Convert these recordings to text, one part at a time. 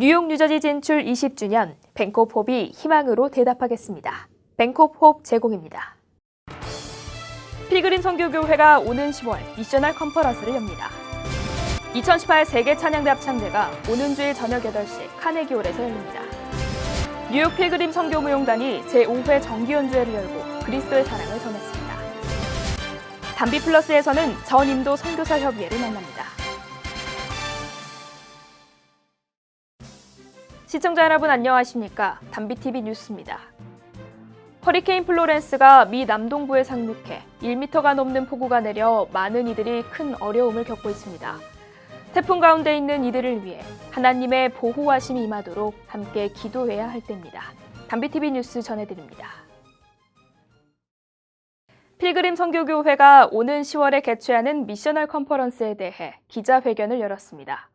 뉴욕 뉴저지 진출 20주년 벤코홉이 희망으로 대답하겠습니다. 벤코홉 제공입니다. 필그림 선교교회가 오는 10월 미셔널 컨퍼런스를 엽니다. 2018 세계 찬양대 합창대가 오는 주일 저녁 8시 카네기홀에서 열립니다. 뉴욕 필그림 선교무용단이 제5회 정기연주회를 열고 그리스도의 사랑을 전했습니다. 담비 플러스에서는 전인도 선교사 협의회를 만납니다. 시청자 여러분 안녕하십니까? 담비TV 뉴스입니다. 허리케인 플로렌스가 미 남동부에 상륙해 1m가 넘는 폭우가 내려 많은 이들이 큰 어려움을 겪고 있습니다. 태풍 가운데 있는 이들을 위해 하나님의 보호하심이 임하도록 함께 기도해야 할 때입니다. 담비TV 뉴스 전해드립니다. 필그림 선교교회가 오는 10월에 개최하는 미셔널 컨퍼런스에 대해 기자회견을 열었습니다.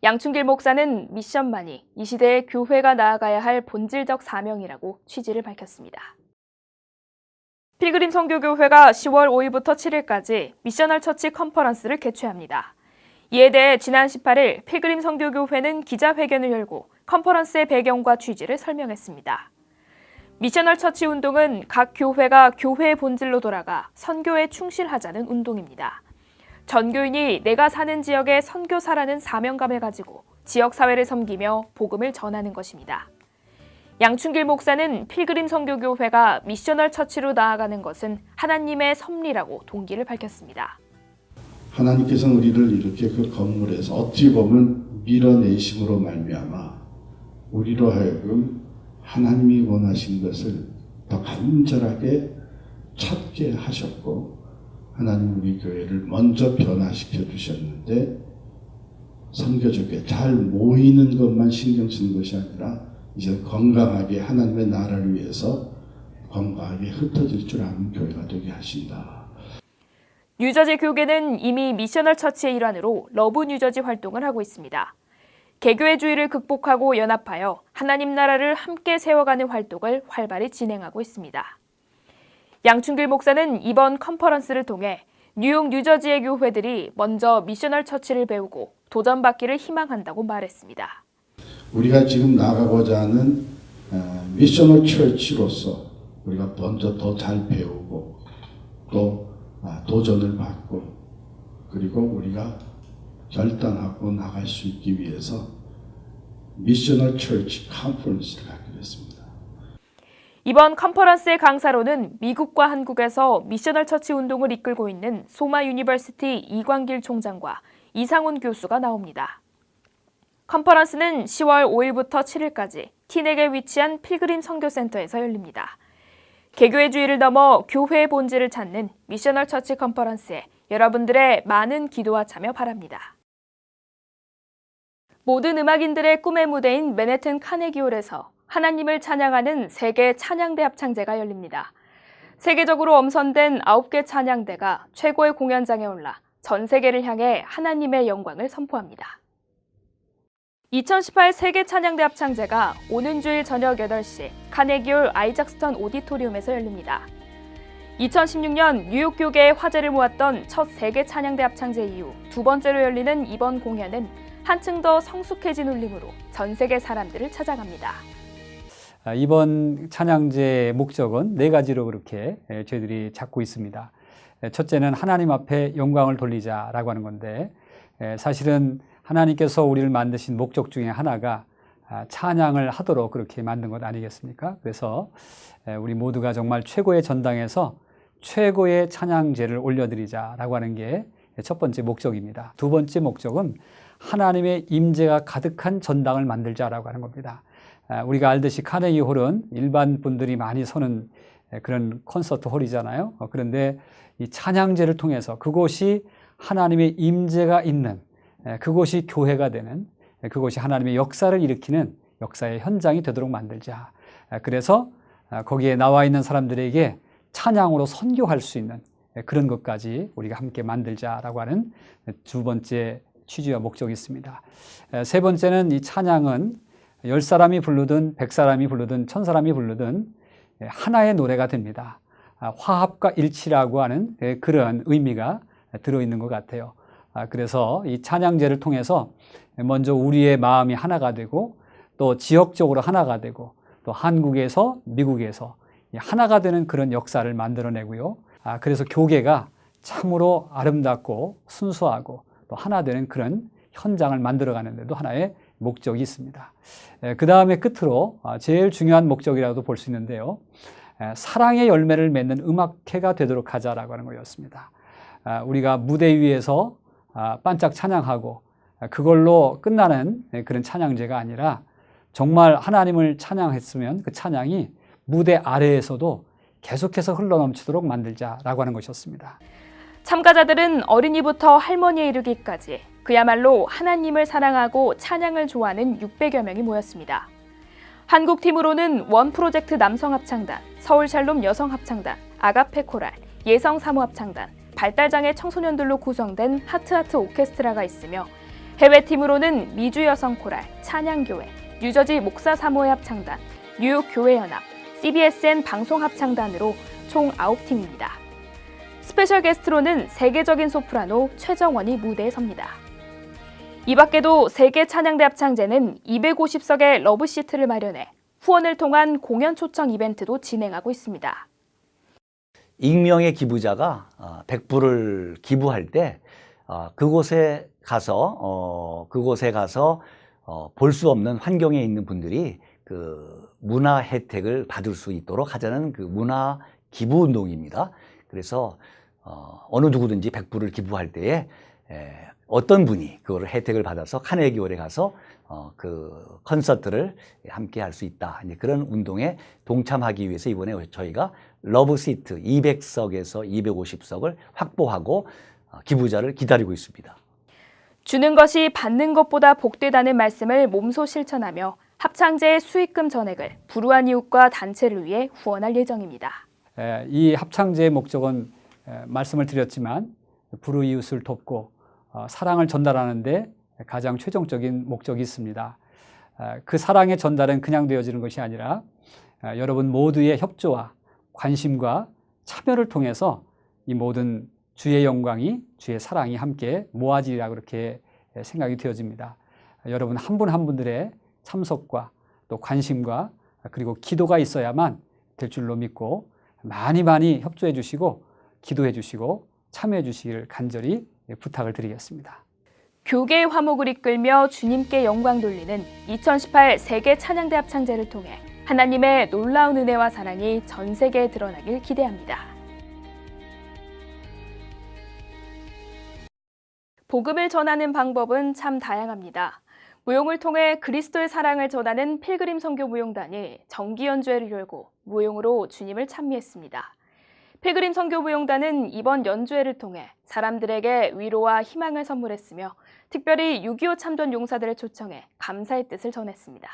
양충길 목사는 미션만이 이 시대에 교회가 나아가야 할 본질적 사명이라고 취지를 밝혔습니다. 필그림 선교교회가 10월 5일부터 7일까지 미셔널 처치 컨퍼런스를 개최합니다. 이에 대해 지난 18일 필그림 선교교회는 기자회견을 열고 컨퍼런스의 배경과 취지를 설명했습니다. 미셔널 처치 운동은 각 교회가 교회의 본질로 돌아가 선교에 충실하자는 운동입니다. 전교인이 내가 사는 지역의 선교사라는 사명감을 가지고 지역사회를 섬기며 복음을 전하는 것입니다. 양충길 목사는 필그림 선교교회가 미셔널 처치로 나아가는 것은 하나님의 섭리라고 동기를 밝혔습니다. 하나님께서는 우리를 이렇게 그 건물에서 어찌 보면 밀어내심으로 말미암아 우리로 하여금 하나님이 원하신 것을 더 간절하게 찾게 하셨고 하나님 우리 교회를 먼저 변화시켜 주셨는데 선교적에 잘 모이는 것만 신경 쓰는 것이 아니라 이제 건강하게 하나님의 나라를 위해서 건강하게 흩어질 줄 아는 교회가 되게 하신다. 뉴저지 교계는 이미 미셔널 처치의 일환으로 러브 뉴저지 활동을 하고 있습니다. 개교회주의를 극복하고 연합하여 하나님 나라를 함께 세워가는 활동을 활발히 진행하고 있습니다. 양충길 목사는 이번 컨퍼런스를 통해 뉴욕 뉴저지의 교회들이 먼저 미셔널 처치를 배우고 도전받기를 희망한다고 말했습니다. 우리가 지금 나가고자 하는 미셔널 처치로서 우리가 먼저 더 잘 배우고 또 도전을 받고 그리고 우리가 결단하고 나갈 수 있기 위해서 미셔널 처치 컨퍼런스를 갖기로 했습니다. 이번 컨퍼런스의 강사로는 미국과 한국에서 미셔널 처치 운동을 이끌고 있는 소마 유니버시티 이광길 총장과 이상훈 교수가 나옵니다. 컨퍼런스는 10월 5일부터 7일까지 티넥에 위치한 필그림 선교센터에서 열립니다. 개교회주의를 넘어 교회의 본질을 찾는 미셔널 처치 컨퍼런스에 여러분들의 많은 기도와 참여 바랍니다. 모든 음악인들의 꿈의 무대인 맨해튼 카네기홀에서 하나님을 찬양하는 세계 찬양대 합창제가 열립니다. 세계적으로 엄선된 9개 찬양대가 최고의 공연장에 올라 전 세계를 향해 하나님의 영광을 선포합니다. 2018 세계 찬양대 합창제가 오는 주일 저녁 8시 카네기홀 아이작스턴 오디토리움에서 열립니다. 2016년 뉴욕 교계의 화제를 모았던 첫 세계 찬양대 합창제 이후 두 번째로 열리는 이번 공연은 한층 더 성숙해진 울림으로 전 세계 사람들을 찾아갑니다. 이번 찬양제의 목적은 4가지로 그렇게 저희들이 잡고 있습니다. 첫째는 하나님 앞에 영광을 돌리자라고 하는 건데 사실은 하나님께서 우리를 만드신 목적 중에 하나가 찬양을 하도록 그렇게 만든 것 아니겠습니까? 그래서 우리 모두가 정말 최고의 전당에서 최고의 찬양제를 올려드리자라고 하는 게 첫 번째 목적입니다. 두 번째 목적은 하나님의 임재가 가득한 전당을 만들자라고 하는 겁니다. 우리가 알듯이 카네기 홀은 일반 분들이 많이 서는 그런 콘서트 홀이잖아요. 그런데 이 찬양제를 통해서 그곳이 하나님의 임재가 있는 그곳이 교회가 되는 그곳이 하나님의 역사를 일으키는 역사의 현장이 되도록 만들자. 그래서 거기에 나와 있는 사람들에게 찬양으로 선교할 수 있는 그런 것까지 우리가 함께 만들자라고 하는 두 번째 취지와 목적이 있습니다. 세 번째는 이 찬양은 10사람이 부르든 100사람이 부르든 1000사람이 부르든 하나의 노래가 됩니다. 화합과 일치라고 하는 그런 의미가 들어있는 것 같아요. 그래서 이 찬양제를 통해서 먼저 우리의 마음이 하나가 되고 또 지역적으로 하나가 되고 또 한국에서 미국에서 하나가 되는 그런 역사를 만들어내고요. 그래서 교계가 참으로 아름답고 순수하고 또 하나 되는 그런 현장을 만들어가는 데도 하나의 목적이 있습니다. 그 다음에 끝으로 제일 중요한 목적이라고도 볼 수 있는데요. 사랑의 열매를 맺는 음악회가 되도록 하자라고 하는 거였습니다. 우리가 무대 위에서 반짝 찬양하고 그걸로 끝나는 그런 찬양제가 아니라 정말 하나님을 찬양했으면 그 찬양이 무대 아래에서도 계속해서 흘러넘치도록 만들자라고 하는 것이었습니다. 참가자들은 어린이부터 할머니에 이르기까지 그야말로 하나님을 사랑하고 찬양을 좋아하는 600여 명이 모였습니다. 한국팀으로는 원 프로젝트 남성합창단, 서울샬롬 여성합창단, 아가페 코랄, 예성사무합창단, 발달장애 청소년들로 구성된 하트하트 오케스트라가 있으며 해외팀으로는 미주여성코랄, 찬양교회, 뉴저지 목사사모회 합창단, 뉴욕 교회연합, CBSN 방송합창단으로 총 9팀입니다. 스페셜 게스트로는 세계적인 소프라노 최정원이 무대에 섭니다. 이 밖에도 세계 찬양대 합창제는 250석의 러브시트를 마련해 후원을 통한 공연 초청 이벤트도 진행하고 있습니다. 익명의 기부자가 100불을 기부할 때 그곳에 가서 볼 수 없는 환경에 있는 분들이 그 문화 혜택을 받을 수 있도록 하자는 그 문화 기부 운동입니다. 그래서 어느 누구든지 100불을 기부할 때에 어떤 분이 그거를 혜택을 받아서 카네기홀에 가서 그 콘서트를 함께 할 수 있다. 이제 그런 운동에 동참하기 위해서 이번에 저희가 러브시트 200석에서 250석을 확보하고 기부자를 기다리고 있습니다. 주는 것이 받는 것보다 복되다는 말씀을 몸소 실천하며 합창제의 수익금 전액을 불우한 이웃과 단체를 위해 후원할 예정입니다. 이 합창제의 목적은 말씀을 드렸지만 불우이웃을 돕고 사랑을 전달하는 데 가장 최종적인 목적이 있습니다. 그 사랑의 전달은 그냥 되어지는 것이 아니라 여러분 모두의 협조와 관심과 참여를 통해서 이 모든 주의 영광이, 주의 사랑이 함께 모아지리라 그렇게 생각이 되어집니다. 여러분 한 분 한 분들의 참석과 또 관심과 그리고 기도가 있어야만 될 줄로 믿고 많이 협조해 주시고 기도해 주시고 참여해 주시길 간절히 부탁을 드리겠습니다. 교계의 화목을 이끌며 주님께 영광 돌리는 2018 세계 찬양대 합창제를 통해 하나님의 놀라운 은혜와 사랑이 전 세계에 드러나길 기대합니다. 복음을 전하는 방법은 참 다양합니다. 무용을 통해 그리스도의 사랑을 전하는 필그림 선교 무용단이 정기 연주회를 열고 무용으로 주님을 찬미했습니다. 필그림 선교 무용단은 이번 연주회를 통해 사람들에게 위로와 희망을 선물했으며 특별히 6.25 참전 용사들을 초청해 감사의 뜻을 전했습니다.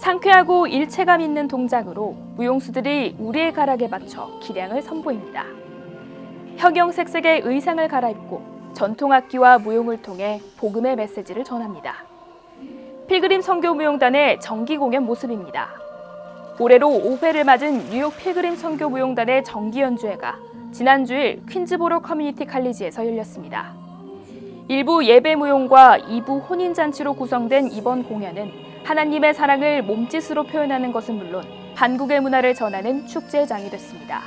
상쾌하고 일체감 있는 동작으로 무용수들이 우리의 가락에 맞춰 기량을 선보입니다. 형형색색의 의상을 갈아입고 전통악기와 무용을 통해 복음의 메시지를 전합니다. 필그림 선교 무용단의 정기 공연 모습입니다. 올해로 5회를 맞은 뉴욕 필그림 선교 무용단의 정기 연주회가 지난 주일 퀸즈보로 커뮤니티 칼리지에서 열렸습니다. 1부 예배 무용과 2부 혼인잔치로 구성된 이번 공연은 하나님의 사랑을 몸짓으로 표현하는 것은 물론 한국의 문화를 전하는 축제장이 됐습니다.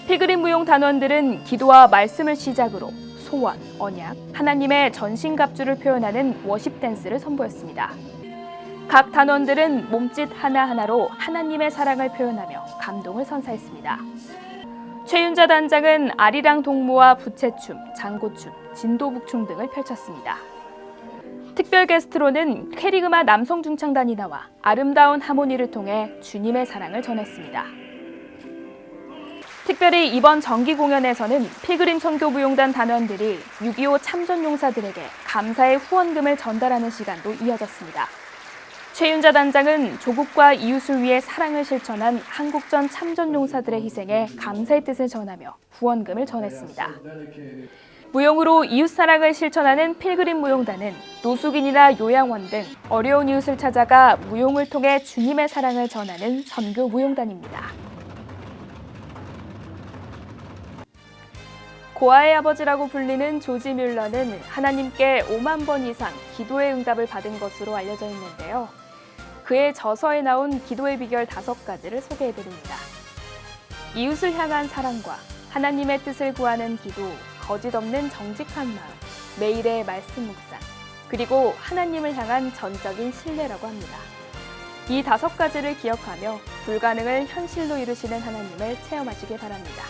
필그림 무용 단원들은 기도와 말씀을 시작으로 소원, 언약, 하나님의 전신갑주를 표현하는 워십 댄스를 선보였습니다. 각 단원들은 몸짓 하나하나로 하나님의 사랑을 표현하며 감동을 선사했습니다. 최윤자 단장은 아리랑 동무와 부채춤, 장고춤, 진도북춤 등을 펼쳤습니다. 특별 게스트로는 캐리그마 남성중창단이 나와 아름다운 하모니를 통해 주님의 사랑을 전했습니다. 특별히 이번 정기 공연에서는 필그림 선교 무용단 단원들이 6.25 참전용사들에게 감사의 후원금을 전달하는 시간도 이어졌습니다. 최윤자 단장은 조국과 이웃을 위해 사랑을 실천한 한국전 참전용사들의 희생에 감사의 뜻을 전하며 후원금을 전했습니다. 무용으로 이웃사랑을 실천하는 필그림 무용단은 노숙인이나 요양원 등 어려운 이웃을 찾아가 무용을 통해 주님의 사랑을 전하는 선교 무용단입니다. 고아의 아버지라고 불리는 조지 뮬러는 하나님께 5만 번 이상 기도의 응답을 받은 것으로 알려져 있는데요. 그의 저서에 나온 기도의 비결 5가지를 소개해드립니다. 이웃을 향한 사랑과 하나님의 뜻을 구하는 기도, 거짓 없는 정직한 마음, 매일의 말씀 묵상, 그리고 하나님을 향한 전적인 신뢰라고 합니다. 이 5가지를 기억하며 불가능을 현실로 이루시는 하나님을 체험하시길 바랍니다.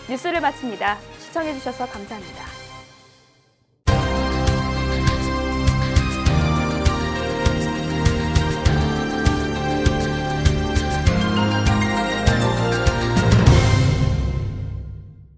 뉴스를 마칩니다. 시청해주셔서 감사합니다.